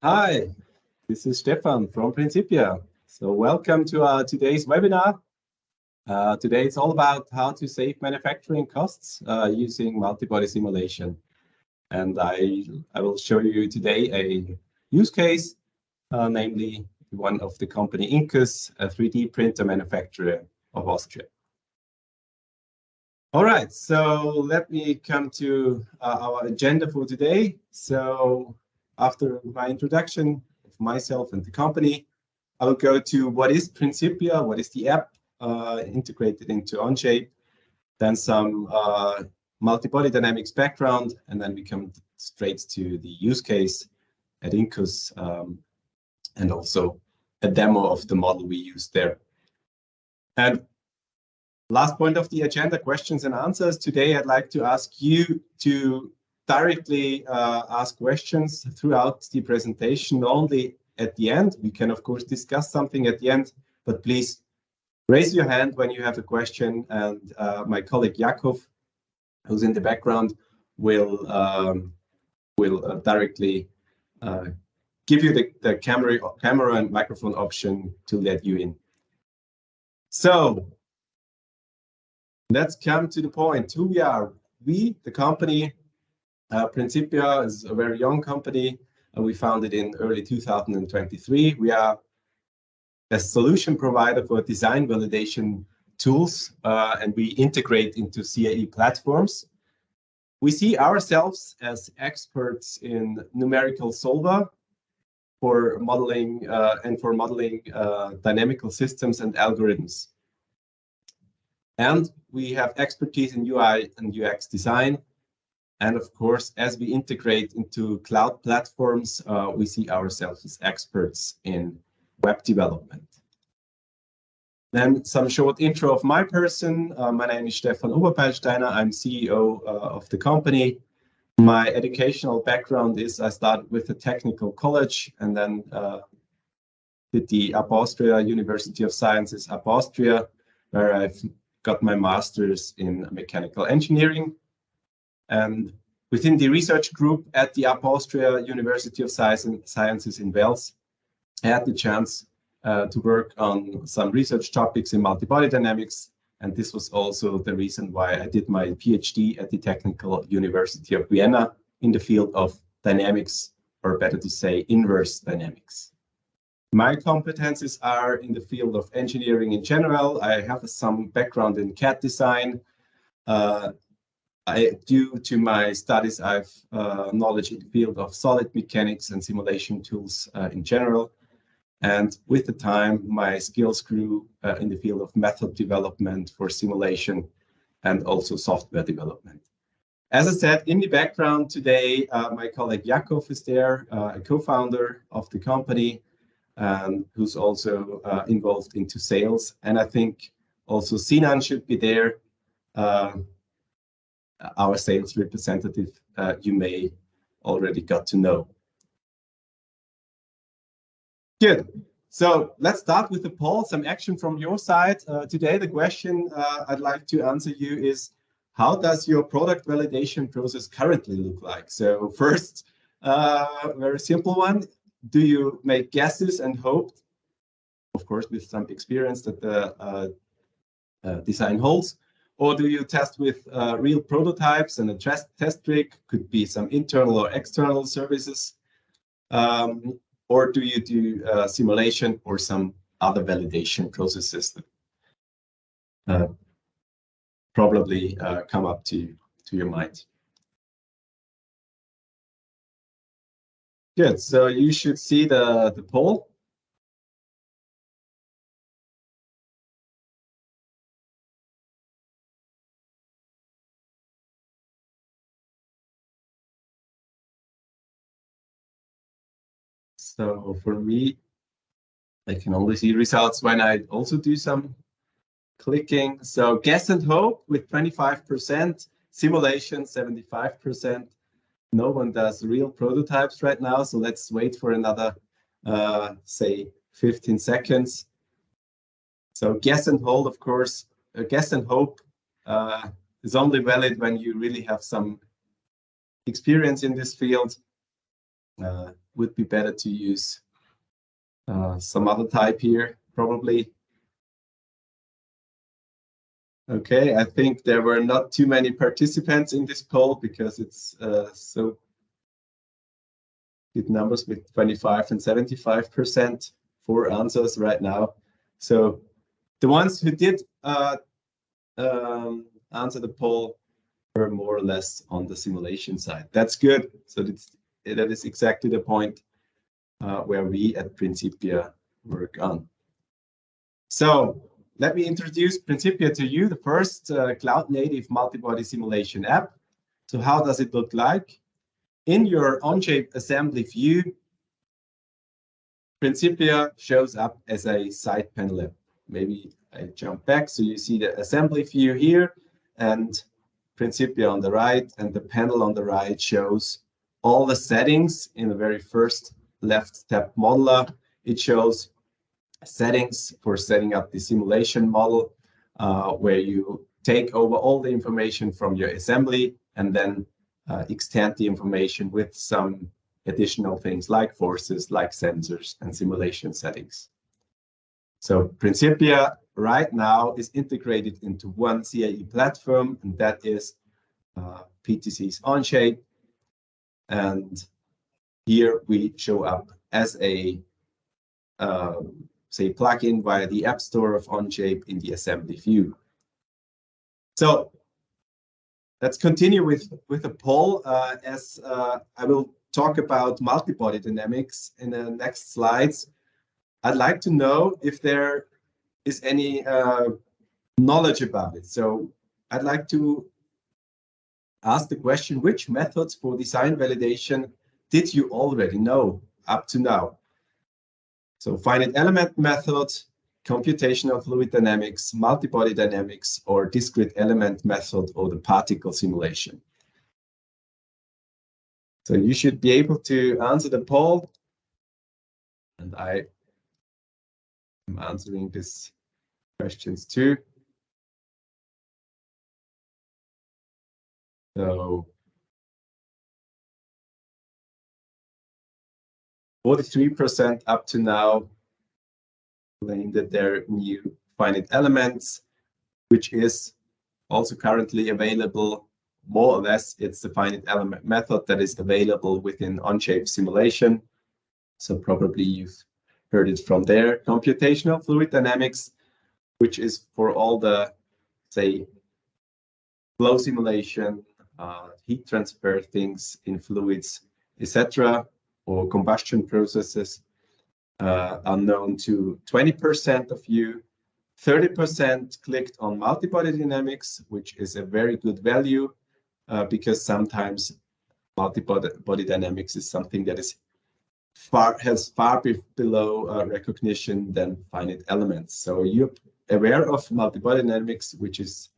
Hi, this is Stefan from Principia. So welcome to today's webinar. Today it's all about how to save manufacturing costs using multi-body simulation. And I will show you today a use case, namely one of the company INCUS, a 3D printer manufacturer of Austria. All right, so let me come to our agenda for today. So after my introduction of myself and the company, I will go to what is Principia, what is the app integrated into Onshape, then some multi-body dynamics background, and then we come straight to the use case at INCUS, and also a demo of the model we use there. And last point of the agenda, questions and answers. Today, I'd like to ask you to directly ask questions throughout the presentation, only at the end. We can, of course, discuss something at the end, but please raise your hand when you have a question, and my colleague Jakov, who's in the background, will directly give you the camera and microphone option to let you in. So let's come to the point. Who we are. We, the company, Principia, is a very young company. We founded in early 2023. We are a solution provider for design validation tools, and we integrate into CAE platforms. We see ourselves as experts in numerical solver for modeling dynamical systems and algorithms. And we have expertise in UI and UX design. And of course, as we integrate into cloud platforms, we see ourselves as experts in web development. Then some short intro of my person. My name is Stefan Oberpeilsteiner. I'm CEO of the company. My educational background is I started with the technical college and then did the UP Austria University of Sciences, UP Austria, where I've got my master's in mechanical engineering. And within the research group at the UP Austria University of Sciences in Wels, I had the chance to work on some research topics in multi-body dynamics. And this was also the reason why I did my PhD at the Technical University of Vienna in the field of dynamics, or better to say, inverse dynamics. My competences are in the field of engineering in general. I have some background in CAD design. Due to my studies, I have knowledge in the field of solid mechanics and simulation tools in general. And with the time, my skills grew in the field of method development for simulation and also software development. As I said, in the background today, my colleague Jakov is there, a co-founder of the company, who's also involved into sales. And I think also Sinan should be there, our sales representative, you may already got to know. Good. So let's start with the poll, some action from your side. Today, the question I'd like to answer you is, how does your product validation process currently look like? So first, very simple one. Do you make guesses and hope, of course, with some experience that the design holds? Or do you test with real prototypes and a test rig? Could be some internal or external services. Or do you do simulation or some other validation processes that probably come up to your mind? Good, so you should see the poll. So for me, I can only see results when I also do some clicking. So guess and hope with 25%, simulation 75%. No one does real prototypes right now, so let's wait for another, say, 15 seconds. So guess and hold, of course. Guess and hope is only valid when you really have some experience in this field. would be better to use some other type here, probably. Okay, I think there were not too many participants in this poll because it's so good numbers with 25 and 75% for answers right now. So the ones who did answer the poll were more or less on the simulation side. That's good. So that is exactly the point where we at Principia work on. So let me introduce Principia to you, the first cloud-native multi-body simulation app. So how does it look like? In your Onshape assembly view, Principia shows up as a side panel app. Maybe I jump back so you see the assembly view here and Principia on the right, and the panel on the right shows all the settings in the very first left tab modeler. It shows settings for setting up the simulation model, where you take over all the information from your assembly and then extend the information with some additional things like forces, like sensors and simulation settings. So Principia right now is integrated into one CAE platform, and that is PTC's Onshape. And here we show up as a say plugin via the App Store of Onshape in the assembly view. So let's continue with a poll as I will talk about multi-body dynamics in the next slides. I'd like to know if there is any knowledge about it. So I'd like to ask the question, which methods for design validation did you already know up to now? So finite element method, computational fluid dynamics, multi-body dynamics, or discrete element method, or the particle simulation. So you should be able to answer the poll. And I am answering these questions too. So 43% up to now claim that they're new finite elements, which is also currently available. More or less, it's the finite element method that is available within Onshape simulation. So probably you've heard it from there. Computational fluid dynamics, which is for all the, say, flow simulation, heat transfer things in fluids, etc., or combustion processes, unknown to 20% of you. 30% clicked on multi-body dynamics, which is a very good value because sometimes multi-body dynamics is something that is has far below recognition than finite elements. So you're aware of multi-body dynamics, which is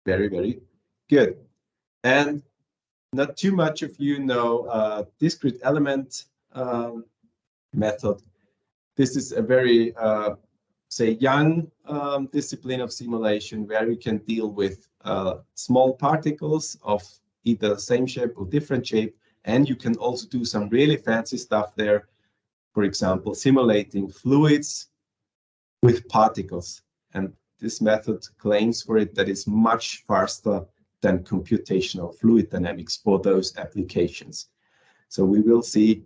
very, very good. And not too much of you know discrete element method. This is a very, say, young discipline of simulation where you can deal with small particles of either same shape or different shape. And you can also do some really fancy stuff there. For example, simulating fluids with particles. And this method claims for it that it's much faster than computational fluid dynamics for those applications. So we will see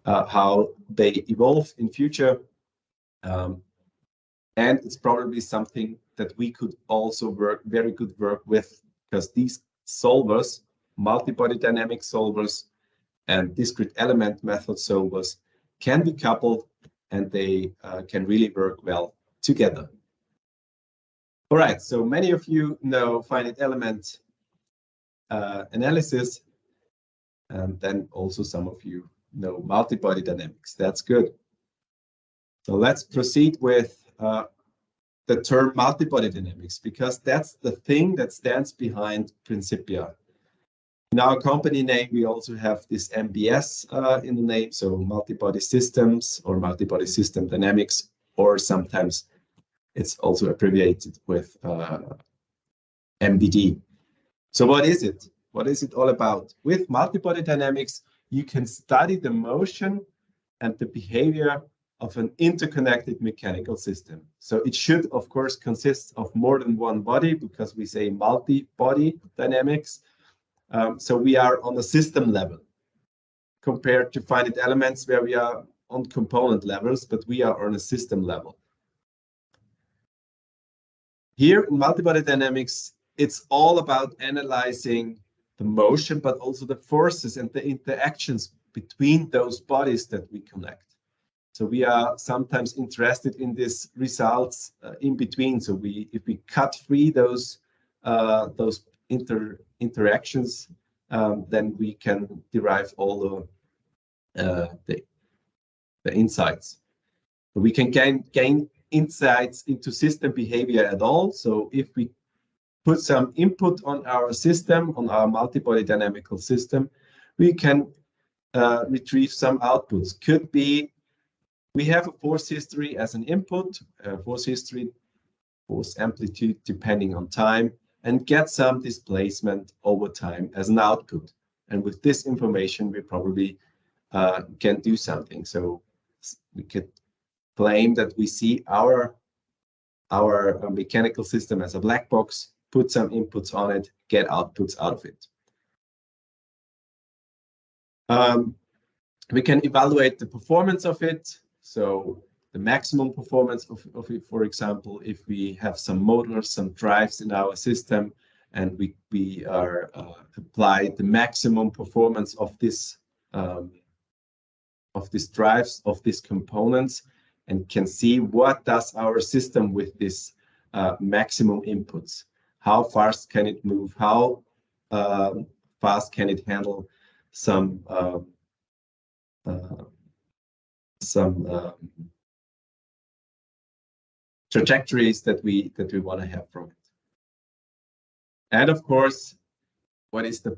how they evolve in future. And it's probably something that we could also very good work with, because these solvers, multi-body dynamic solvers and discrete element method solvers, can be coupled and they can really work well together. All right, so many of you know finite element analysis, and then also some of you know multi-body dynamics. That's good. So let's proceed with the term multi-body dynamics, because that's the thing that stands behind Principia. In our company name, we also have this MBS in the name, so multi-body systems or multi-body system dynamics, or sometimes it's also abbreviated with MBD. So what is it? What is it all about? With multi-body dynamics, you can study the motion and the behavior of an interconnected mechanical system. So it should, of course, consist of more than one body, because we say multi-body dynamics. So we are on a system level compared to finite elements where we are on component levels, but we are on a system level. Here in multibody dynamics, it's all about analyzing the motion, but also the forces and the interactions between those bodies that we connect. So we are sometimes interested in these results in between. So if we cut free those interactions, then we can derive all the insights. We can gain insights into system behavior at all. So if we put some input on our system, on our multibody dynamical system, we can retrieve some outputs. Could be we have a force history as an input, force history, force amplitude depending on time, and get some displacement over time as an output. And with this information, we probably can do something. So we could claim that we see our mechanical system as a black box, put some inputs on it, get outputs out of it. We can evaluate the performance of it. So the maximum performance of it, for example, if we have some motors, some drives in our system, and we are apply the maximum performance of these drives, of these components, and can see what does our system with this maximum inputs. How fast can it move? How fast can it handle some trajectories that we want to have from it. And of course, what is the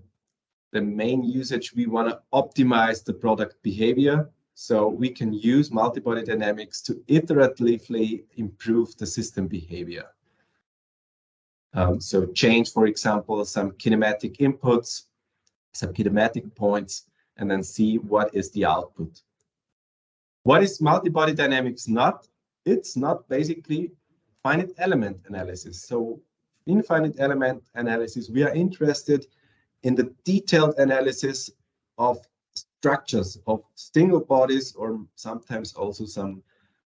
main usage? We want to optimize the product behavior. So we can use multibody dynamics to iteratively improve the system behavior. So change, for example, some kinematic inputs, some kinematic points, and then see what is the output. What is multibody dynamics not? It's not basically finite element analysis. So in finite element analysis, we are interested in the detailed analysis of structures of single bodies, or sometimes also some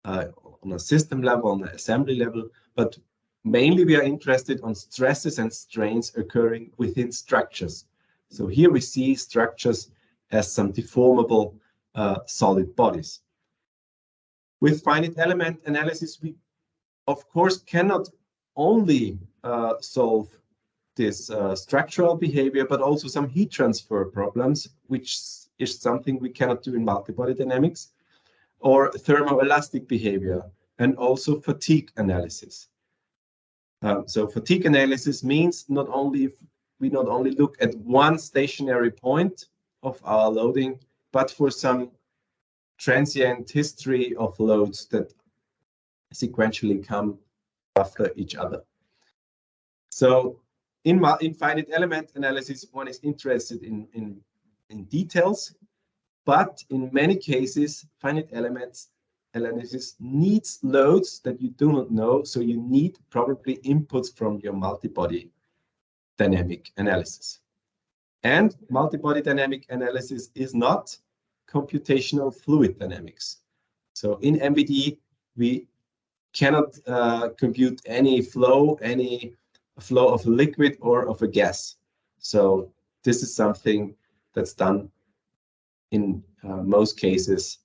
on a system level, on the assembly level, but mainly we are interested on stresses and strains occurring within structures. So here we see structures as some deformable solid bodies. With finite element analysis, we of course cannot only solve this structural behavior, but also some heat transfer problems, which is something we cannot do in multibody dynamics, or thermoelastic behavior, and also fatigue analysis. So fatigue analysis means we not only look at one stationary point of our loading, but for some transient history of loads that sequentially come after each other. So in finite element analysis, one is interested in details, but in many cases, finite elements analysis needs loads that you do not know, so you need probably inputs from your multibody dynamic analysis. And multibody dynamic analysis is not computational fluid dynamics. So in MBD, we cannot compute any flow of a liquid or of a gas. So this is something that's done in most cases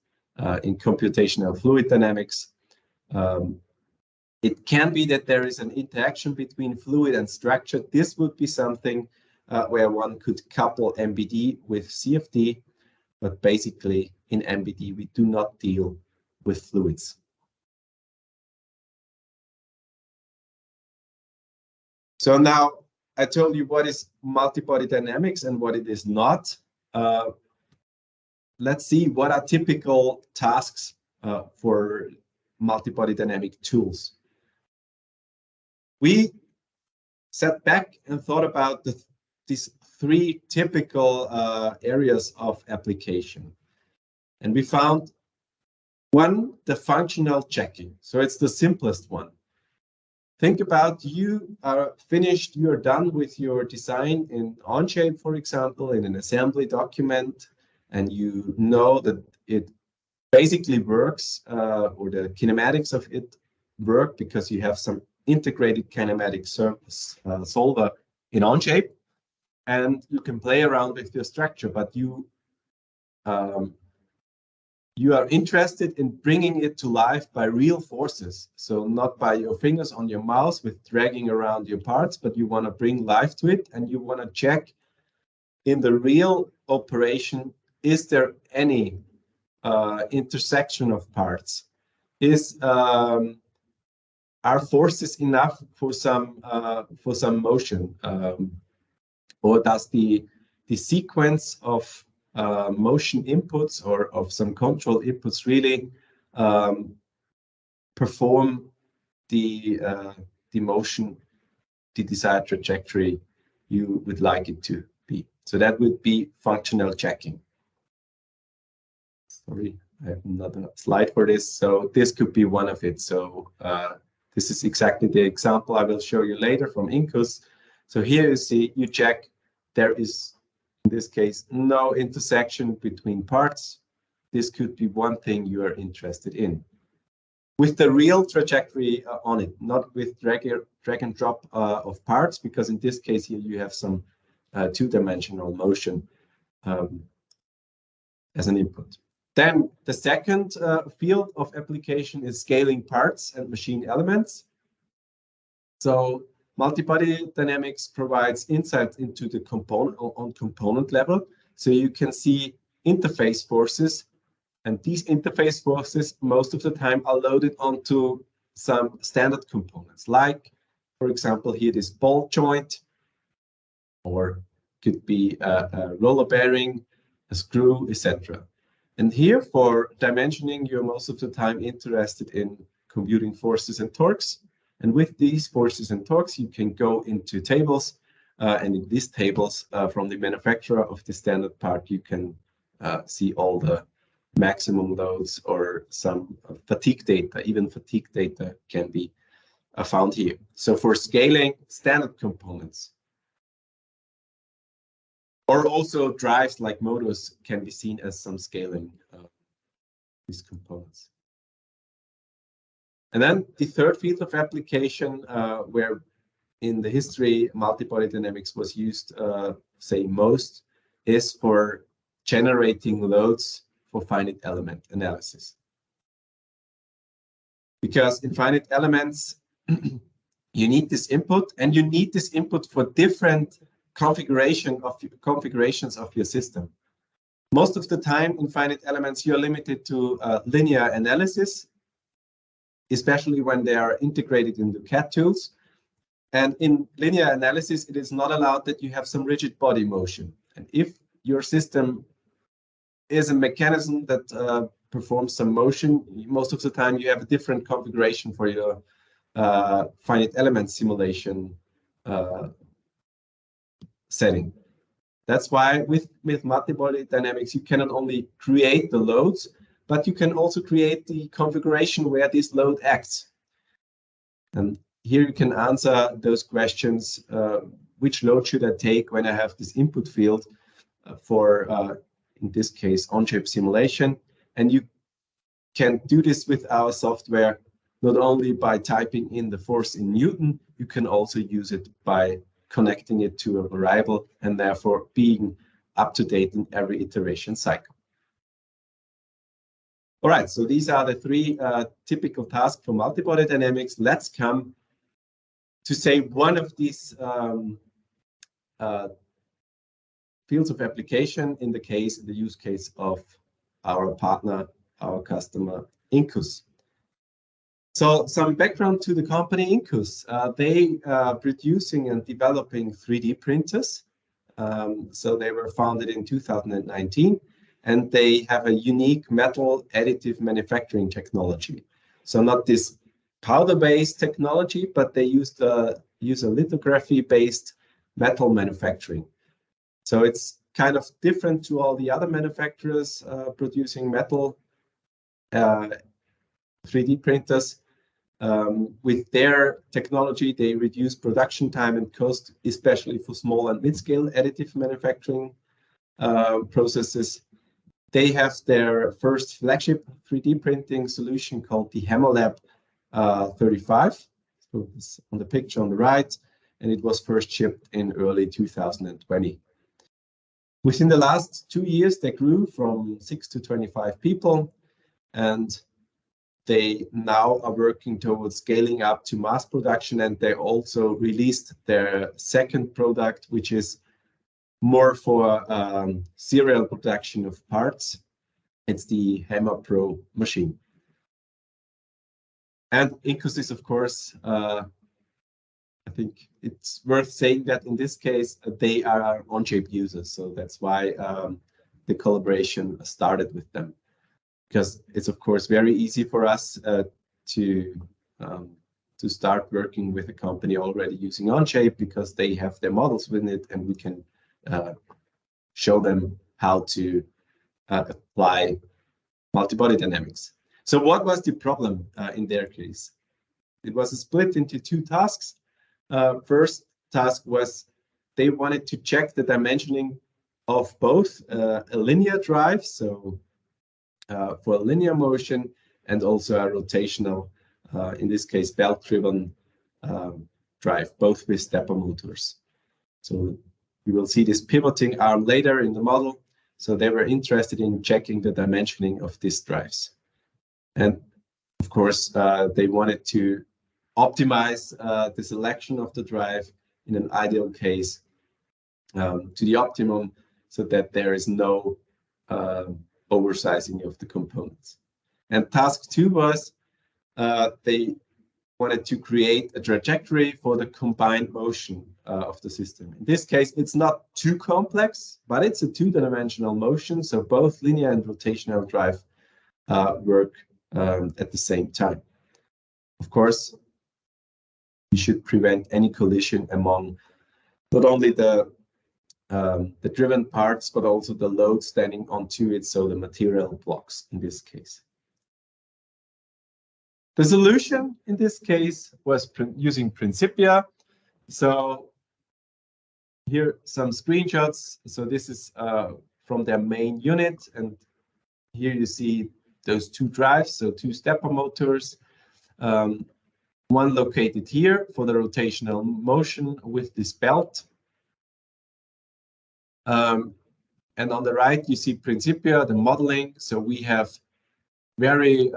in computational fluid dynamics. It can be that there is an interaction between fluid and structure. This would be something where one could couple MBD with CFD, but basically in MBD, we do not deal with fluids. So now I told you what is multibody dynamics and what it is not. Let's see what are typical tasks for multibody dynamic tools. We sat back and thought about these three typical areas of application. And we found one, the functional checking. So it's the simplest one. Think about you are finished, you're done with your design in Onshape, for example, in an assembly document, and you know that it basically works, or the kinematics of it work because you have some integrated kinematic solver in Onshape, and you can play around with your structure, but you are interested in bringing it to life by real forces. So not by your fingers on your mouse with dragging around your parts, but you want to bring life to it, and you want to check in the real operation, is there any intersection of parts? Are forces enough for some motion, or does the sequence of motion inputs or of some control inputs really perform the motion, the desired trajectory you would like it to be? So that would be functional checking. Sorry, I have another slide for this. So this could be one of it. So this is exactly the example I will show you later from INCUS. So here you see, you check, there is, in this case, no intersection between parts. This could be one thing you are interested in. With the real trajectory on it, not with drag and drop of parts, because in this case here you have some two-dimensional motion as an input. Then the second field of application is scaling parts and machine elements. So Multibody Dynamics provides insight into the component level. So you can see interface forces, and these interface forces most of the time are loaded onto some standard components, like, for example, here this ball joint, or could be a roller bearing, a screw, etc. And here for dimensioning, you're most of the time interested in computing forces and torques. And with these forces and torques, you can go into tables. And in these tables from the manufacturer of the standard part, you can see all the maximum loads or some fatigue data. Even fatigue data can be found here. So for scaling standard components, or also drives like motors can be seen as some scaling these components. And then the third field of application, where in the history Multibody Dynamics was used, say most, is for generating loads for finite element analysis. Because in finite elements, you need this input, and you need this input for different configurations of your system. Most of the time in finite elements, you're limited to linear analysis, especially when they are integrated into CAD tools. And in linear analysis, it is not allowed that you have some rigid body motion. And if your system is a mechanism that performs some motion, most of the time you have a different configuration for your finite element simulation setting. That's why with Multibody Dynamics, you cannot only create the loads, but you can also create the configuration where this load acts. And here you can answer those questions. Which load should I take when I have this input field for, in this case, on-chip simulation? And you can do this with our software, not only by typing in the force in Newton, you can also use it by connecting it to a variable and therefore being up to date in every iteration cycle. All right, so these are the three typical tasks for Multibody Dynamics. Let's come to say one of these fields of application in the use case of our partner, our customer, INCUS. So some background to the company INCUS. They are producing and developing 3D printers. So they were founded in 2019, and they have a unique metal additive manufacturing technology. So not this powder-based technology, but they use a lithography-based metal manufacturing. So it's kind of different to all the other manufacturers producing metal 3D printers. With their technology, they reduce production time and cost, especially for small and mid-scale additive manufacturing processes. They have their first flagship 3D printing solution called the HammerLab 35. So it's on the picture on the right, and it was first shipped in early 2020. Within the last 2 years, they grew from 6 to 25 people, and they now are working towards scaling up to mass production, and they also released their second product, which is more for serial production of parts. It's the Hammer Pro machine. And INCUS is, of course, I think it's worth saying that in this case, they are Onshape users. So that's why the collaboration started with them. Because it's, of course, very easy for us to start working with a company already using Onshape, because they have their models with it, and we can show them how to apply multibody dynamics. So what was the problem in their case? It was split into 2 tasks. First task was they wanted to check the dimensioning of both a linear drive, so for a linear motion, and also a rotational, in this case, belt-driven drive, both with stepper motors. So you will see this pivoting arm later in the model. So they were interested in checking the dimensioning of these drives. And of course, they wanted to optimize the selection of the drive in an ideal case to the optimum, so that there is no oversizing of the components. And task 2 was they wanted to create a trajectory for the combined motion of the system. In this case, it's not too complex, but it's a 2-dimensional motion, so both linear and rotational drive work at the same time. Of course, you should prevent any collision among not only the driven parts, but also the load standing onto it, so the material blocks in this case. The solution in this case was using Principia. So here some screenshots. So this is from their main unit, and here you see those 2 drives, so 2 stepper motors. One located here for the rotational motion with this belt. And on the right, you see Principia, the modeling. So we have very,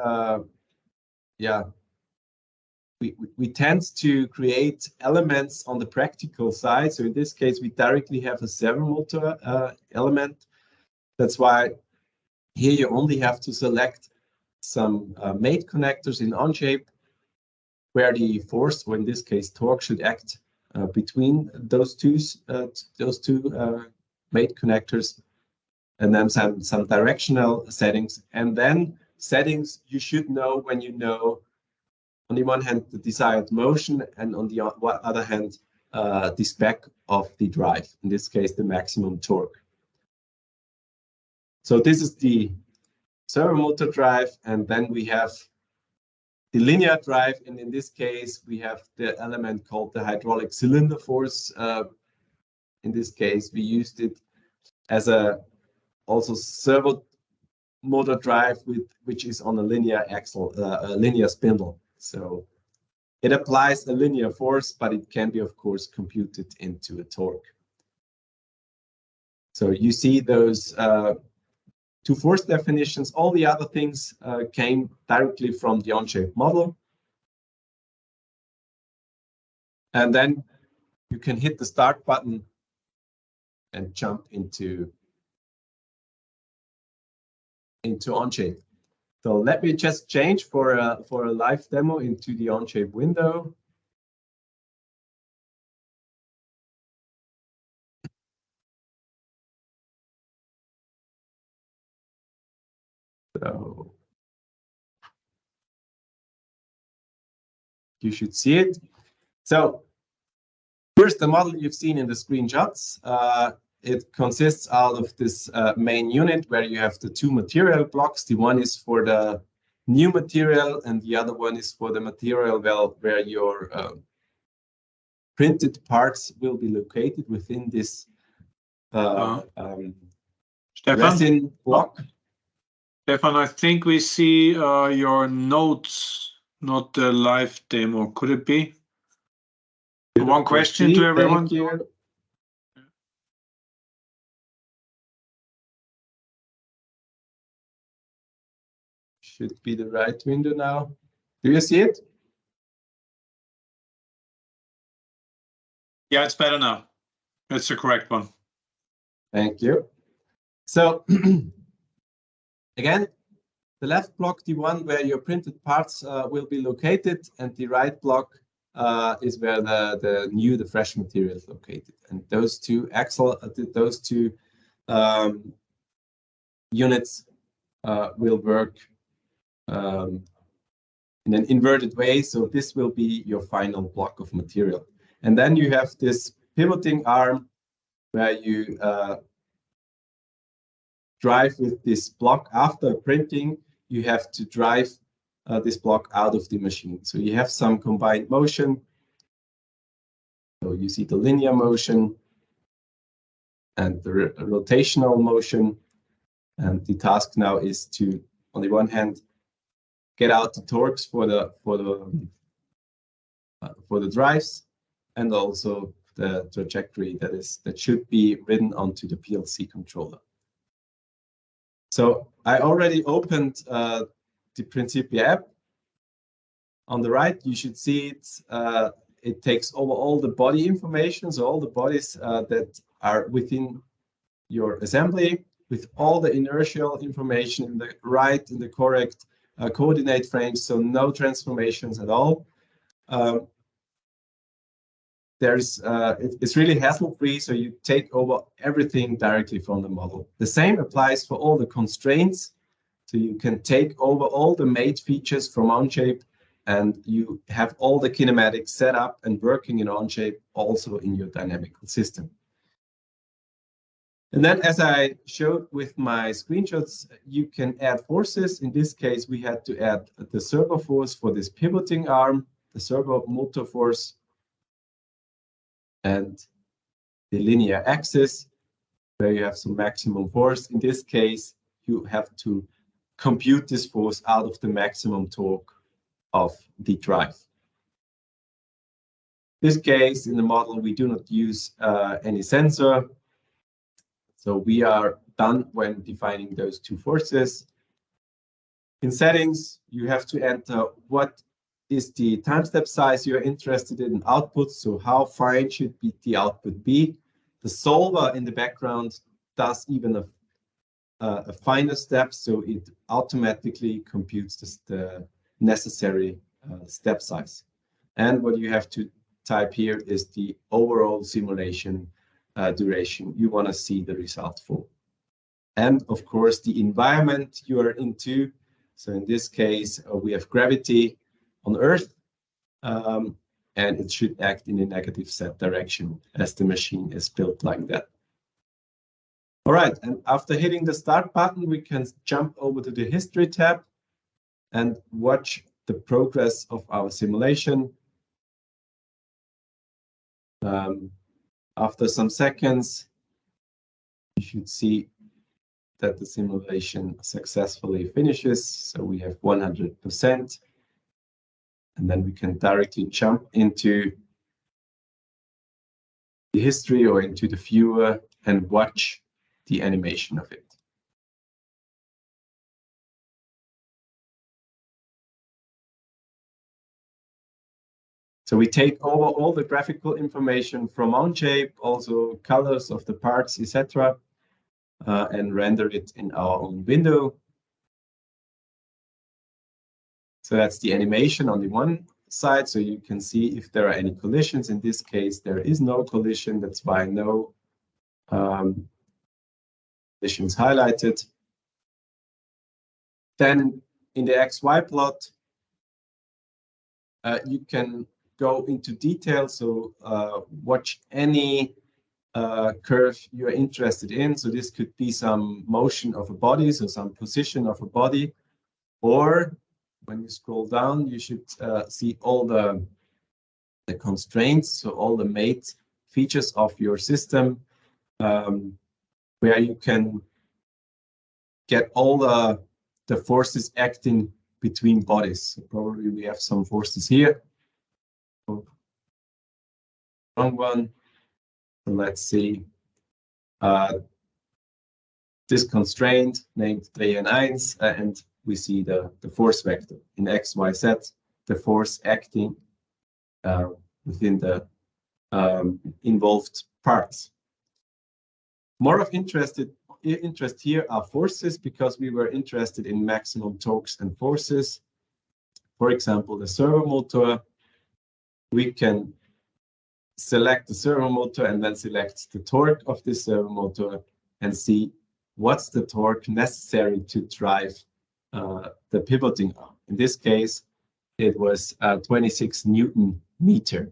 we tend to create elements on the practical side. So in this case, we directly have a servo motor element. That's why here you only have to select some mate connectors in Onshape, where the force, or in this case torque, should act between those two mate connectors, and then some directional settings. And then settings you should know when you know, on the one hand, the desired motion, and on the other hand, the spec of the drive, in this case, the maximum torque. So this is the servo motor drive, and then we have the linear drive, and in this case, we have the element called the hydraulic cylinder force. In this case, we used it as a also servo motor drive, which is on a linear axle, a linear spindle. So it applies a linear force, but it can be, of course, computed into a torque. So you see those 2 force definitions. All the other things came directly from the Onshape model. And then you can hit the start button and jump into Onshape. So let me just change for a live demo into the Onshape window. So you should see it. So here's the model you've seen in the screenshots. it consists out of this main unit where you have the two material blocks. The one is for the new material and the other one is for the material where your printed parts will be located within this resin block. Stefan, I think we see your notes, not the live demo. Could it be? One question to everyone. Thank you. Should be the right window now. Do you see it? Yeah, it's better now. It's the correct one. Thank you. So again, the left block, the one where your printed parts will be located, and the right block is where the fresh material is located. And those two units will work in an inverted way. So this will be your final block of material. And then you have this pivoting arm where you drive with this block. After printing, you have to drive this block out of the machine. So you have some combined motion. So you see the linear motion and the rotational motion. And the task now is to, on the one hand, get out the torques for the drives, and also the trajectory that should be written onto the PLC controller. So I already opened the Principia app. On the right, you should see it. It takes over all the body information, so all the bodies that are within your assembly, with all the inertial information in the right, in the correct coordinate frames, so no transformations at all. It's really hassle-free, so you take over everything directly from the model. The same applies for all the constraints, so you can take over all the made features from Onshape, and you have all the kinematics set up and working in Onshape also in your dynamical system. And then, as I showed with my screenshots, you can add forces. In this case, we had to add the servo force for this pivoting arm, the servo motor force, and the linear axis, where you have some maximum force. In this case, you have to compute this force out of the maximum torque of the drive. In this case, in the model, we do not use any sensor. So we are done when defining those two forces. In settings, you have to enter what is the time step size you're interested in output. So how fine should the output be? The solver in the background does even a finer step, so it automatically computes the necessary step size. And what you have to type here is the overall simulation duration you want to see the result for. And of course, the environment you are into. So in this case, we have gravity on Earth, and it should act in a negative z direction as the machine is built like that. All right, and after hitting the start button, we can jump over to the history tab and watch the progress of our simulation. After some seconds, you should see that the simulation successfully finishes. So we have 100%. And then we can directly jump into the history or into the viewer and watch the animation of it. So we take over all the graphical information from Onshape, also colors of the parts, etc., and render it in our own window. So that's the animation on the one side, so you can see if there are any collisions. In this case, there is no collision. That's why no collisions highlighted. Then in the XY plot, you can go into detail, so watch any curve you are interested in. So this could be some motion of a body, so some position of a body, or when you scroll down, you should see all the constraints, so all the mate features of your system, where you can get all the forces acting between bodies. So probably we have some forces here. Oh, wrong one. So let's see. This constraint named Dreh and 1, and we see the force vector in x, y, z, the force acting within the involved parts. More of interest here are forces, because we were interested in maximum torques and forces. For example, the servo motor, we can select the servo motor and then select the torque of this servo motor and see what's the torque necessary to drive the pivoting arm. In this case, it was 26 Newton meter.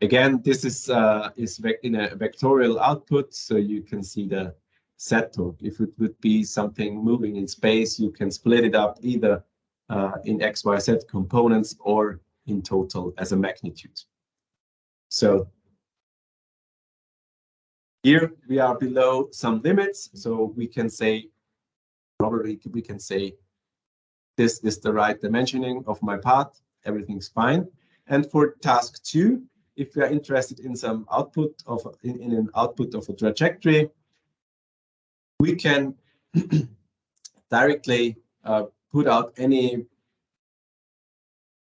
Again, this is in a vectorial output, so you can see the set torque. If it would be something moving in space, you can split it up either in X, Y, Z components or in total as a magnitude. So here we are below some limits, so we can say, probably we can say, this is the right dimensioning of my part, everything's fine. And for task 2, if we are interested in some output of in an output of a trajectory, we can directly put out any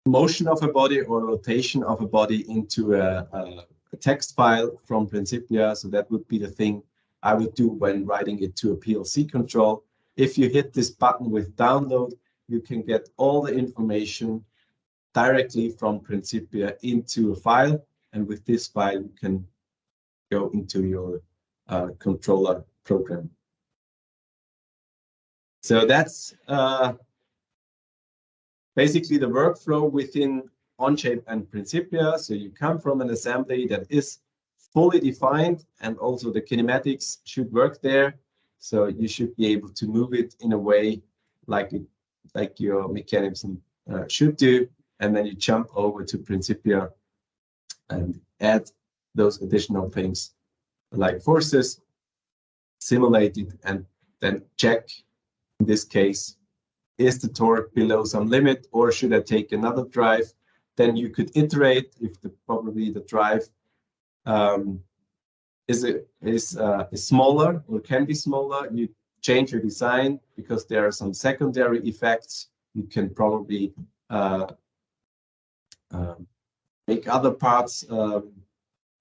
motion of a body or rotation of a body into a text file from Principia. So that would be the thing I would do when writing it to a PLC control. If you hit this button with download, you can get all the information directly from Principia into a file. And with this file, you can go into your controller program. So that's basically the workflow within Onshape and Principia. So you come from an assembly that is fully defined, and also the kinematics should work there. So you should be able to move it in a way like your mechanism should do. And then you jump over to Principia and add those additional things like forces, simulate it, and then check, in this case, is the torque below some limit, or should I take another drive? Then you could iterate if probably the drive is smaller or can be smaller. You change your design because there are some secondary effects. You can probably make other parts,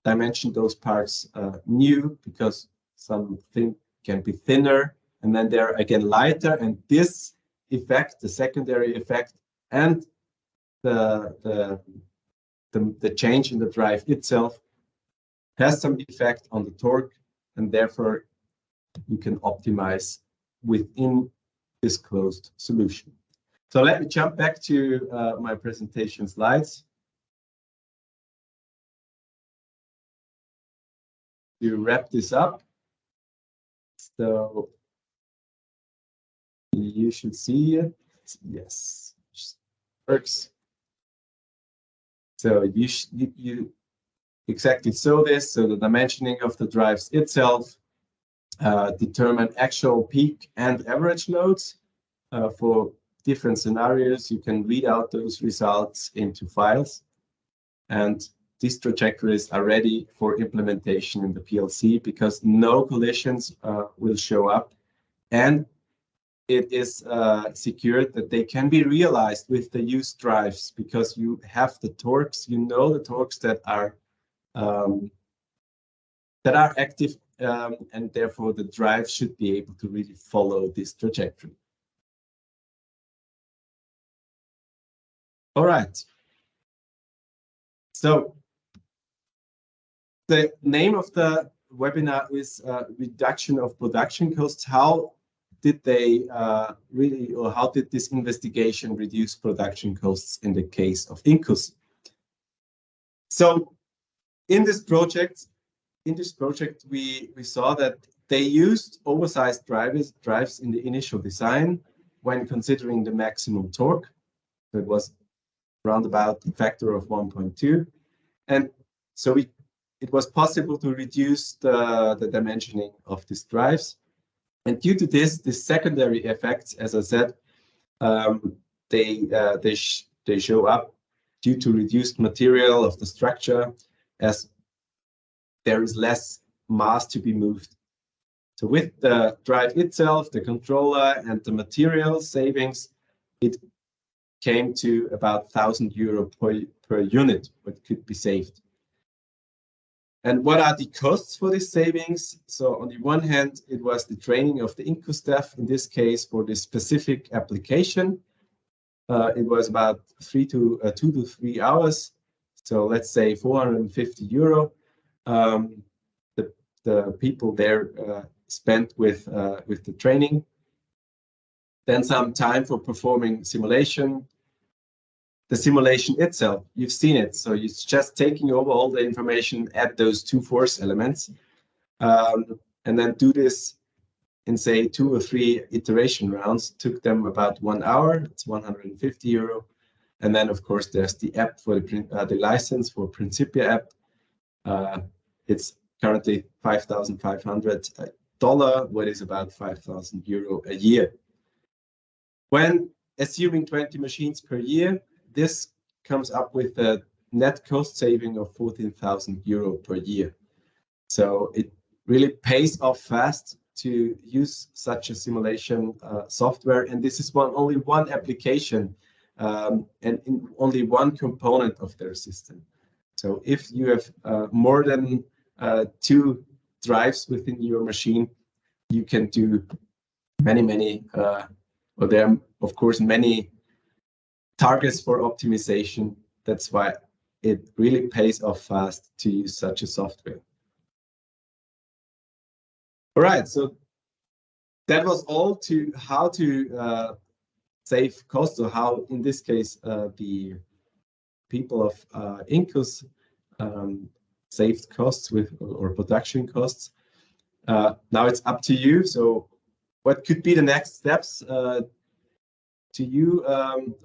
dimension those parts new, because something can be thinner, and then they're again lighter. And this effect, the secondary effect, and the change in the drive itself has some effect on the torque, and therefore you can optimize within this closed solution. So let me jump back to my presentation slides. To wrap this up, so you should see it. Yes, works. So you exactly saw this. So the dimensioning of the drives itself determine actual peak and average loads for different scenarios. You can read out those results into files, and these trajectories are ready for implementation in the PLC because no collisions will show up, and it is secured that they can be realized with the used drives, because you have the torques, you know, the torques that are active, and therefore the drive should be able to really follow this trajectory. All right. So the name of the webinar is reduction of production costs. How did they how did this investigation reduce production costs in the case of INCUS? So in this project, we saw that they used oversized drives in the initial design when considering the maximum torque. So it was around about a factor of 1.2, and so it was possible to reduce the dimensioning of these drives. And due to this, the secondary effects, as I said, they show up due to reduced material of the structure, as there is less mass to be moved. So with the drive itself, the controller, and the material savings, it came to about €1,000 per unit, what could be saved. And what are the costs for these savings? So on the one hand, it was the training of the INCUS staff, in this case for this specific application. It was about 2 to 3 hours. So let's say €450. The people there spent with the training. Then some time for performing simulation. The simulation itself, you've seen it. So it's just taking over all the information, add those two force elements, and then do this in, say, 2 or 3 iteration rounds. Took them about 1 hour. It's €150. And then, of course, there's the app for the license for Principia app. It's currently $5,500, what is about €5,000 a year. When assuming 20 machines per year, this comes up with a net cost saving of €14,000 per year. So it really pays off fast to use such a simulation software. And this is only one application and in only one component of their system. So if you have more than 2 drives within your machine, you can do many, or there are, of course, many targets for optimization. That's why it really pays off fast to use such a software. All right, so that was all to how to save costs, or how, in this case, the people of INCUS saved costs or production costs. Now it's up to you. So what could be the next steps to you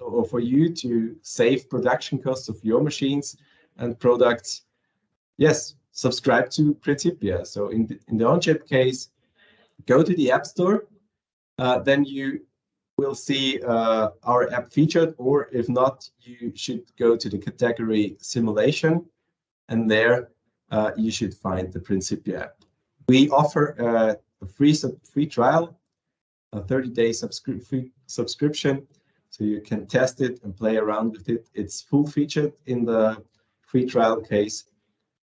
or for you to save production costs of your machines and products? Yes, subscribe to Principia. So in the on-chip case, go to the App Store. Then you will see our app featured, or if not, you should go to the category simulation, and there you should find the Principia app. We offer a free trial, a 30-day free subscription, so you can test it and play around with it. It's full featured in the free trial case,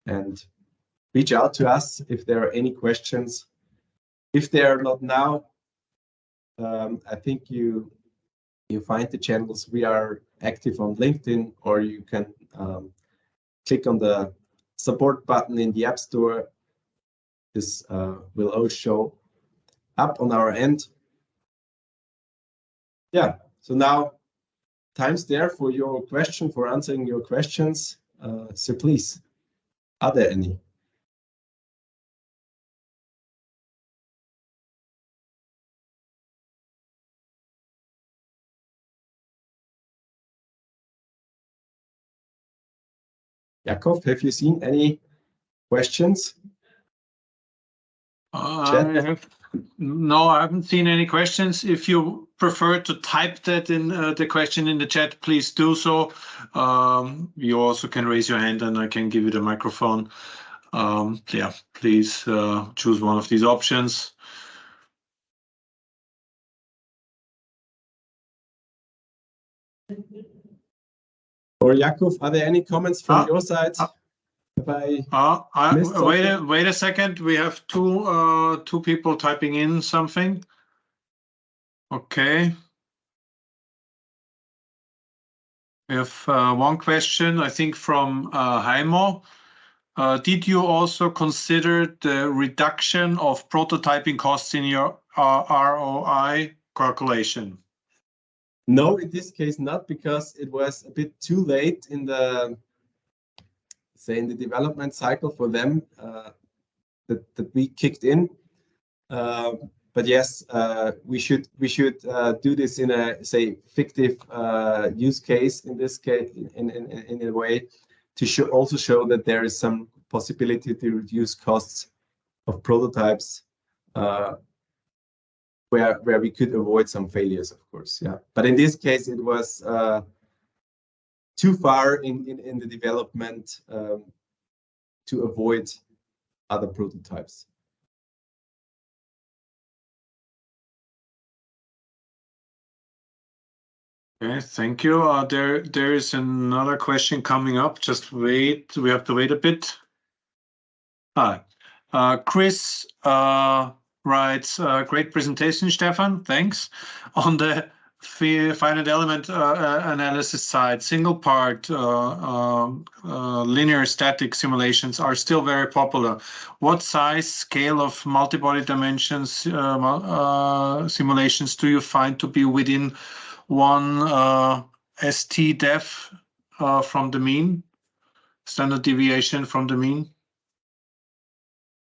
and reach out to us if there are any questions. If they are not now, I think you find the channels. We are active on LinkedIn, or you can click on the support button in the App Store. This will all show up on our end. Yeah, so now time's there for your question, for answering your questions. So please, are there any? Jakob, have you seen any questions? No, I haven't seen any questions. If you prefer to type that in the question in the chat, please do so. You also can raise your hand and I can give you the microphone. Yeah, please choose one of these options. Or Jakob, are there any comments from your side? Wait a second. We have two people typing in something. Okay. We have one question, I think, from Heimo. Did you also consider the reduction of prototyping costs in your ROI calculation? No, in this case not, because it was a bit too late in the say, in the development cycle for them that we kicked in. But yes, we should do this in a, say, fictive use case, in this case, in a way to also show that there is some possibility to reduce costs of prototypes, where we could avoid some failures, of course. Yeah, but in this case, it was too far in the development to avoid other prototypes. Okay, thank you. There is another question coming up. Just wait. We have to wait a bit. Hi. Chris writes, great presentation, Stefan. Thanks. On the finite element analysis side, single part linear static simulations are still very popular. What size scale of multi-body dimensions simulations do you find to be within one ST-def from the mean, standard deviation from the mean?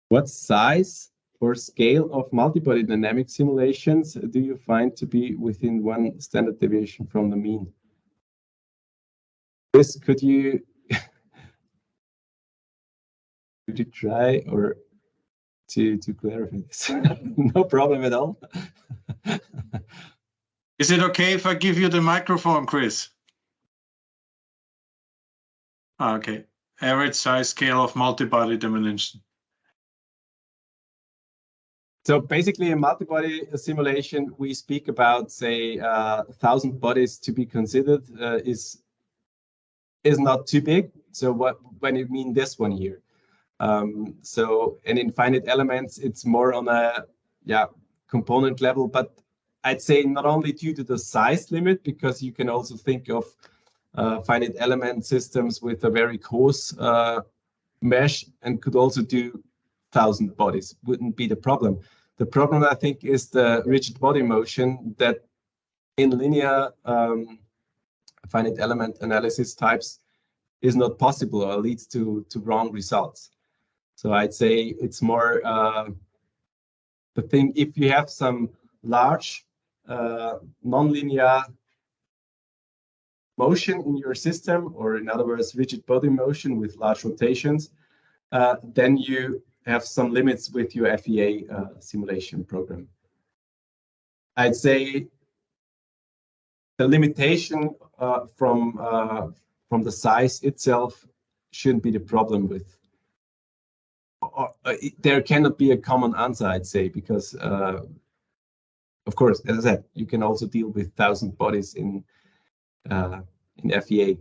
What size or scale of multi-body dynamic simulations do you find to be within one standard deviation from the mean? Chris, could you try or to clarify this? No problem at all. Is it okay if I give you the microphone, Chris? Okay. Average size scale of multi-body dimension. So basically, a multi-body simulation, we speak about, say, 1,000 bodies to be considered is not too big. So when you mean this one here? So, and in finite elements, it's more on a component level, but I'd say not only due to the size limit, because you can also think of finite element systems with a very coarse mesh and could also do 1,000 bodies, wouldn't be the problem. The problem, I think, is the rigid body motion that in linear finite element analysis types is not possible or leads to wrong results. So I'd say it's more the thing, if you have some large nonlinear motion in your system, or in other words, rigid body motion with large rotations, then you have some limits with your FEA simulation program. I'd say the limitation from the size itself shouldn't be the problem with. There cannot be a common answer, I'd say, because of course, as I said, you can also deal with 1,000 bodies in FEA.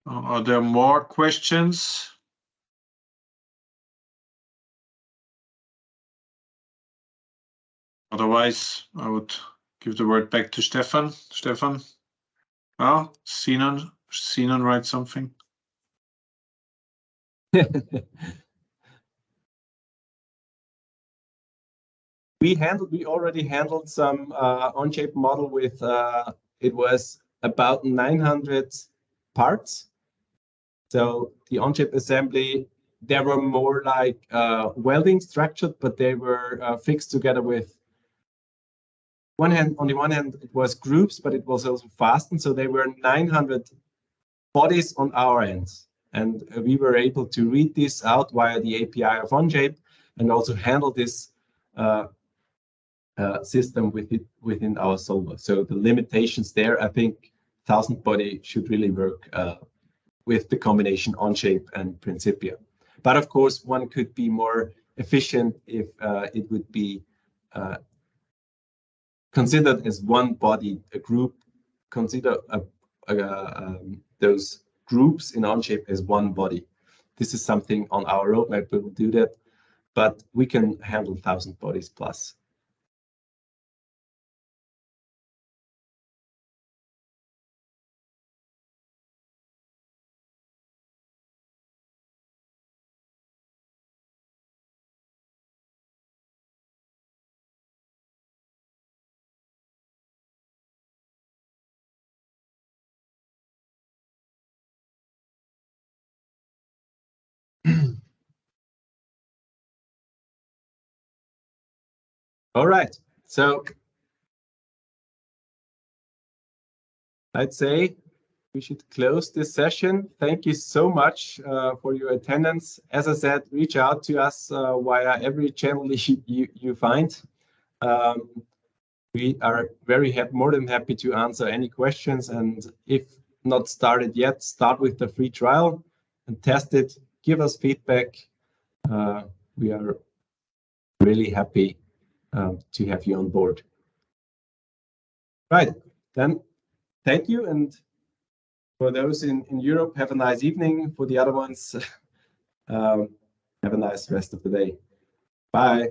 Are there more questions? Otherwise, I would give the word back to Stefan. Stefan? Oh, Sinan writes something. We already handled some on-chip model with it was about 900 parts. So the on-chip assembly, they were more like welding structured, but they were fixed together with on the one hand, it was groups, but it was also fastened. So they were 900 bodies on our ends. And we were able to read this out via the API of OnShape and also handle this system within our solver. So the limitations there, I think 1,000 body should really work with the combination OnShape and Principia. But of course, one could be more efficient if it would be considered as one body, a group. Consider those groups in OnShape as one body. This is something on our roadmap, we will do that, but we can handle 1,000 bodies plus. All right. So I'd say we should close this session. Thank you so much for your attendance. As I said, reach out to us via every channel you find. We are very more than happy to answer any questions. And if not started yet, start with the free trial and test it. Give us feedback. We are really happy to have you on board. Right, then thank you. And for those in Europe, have a nice evening. For the other ones, have a nice rest of the day. Bye.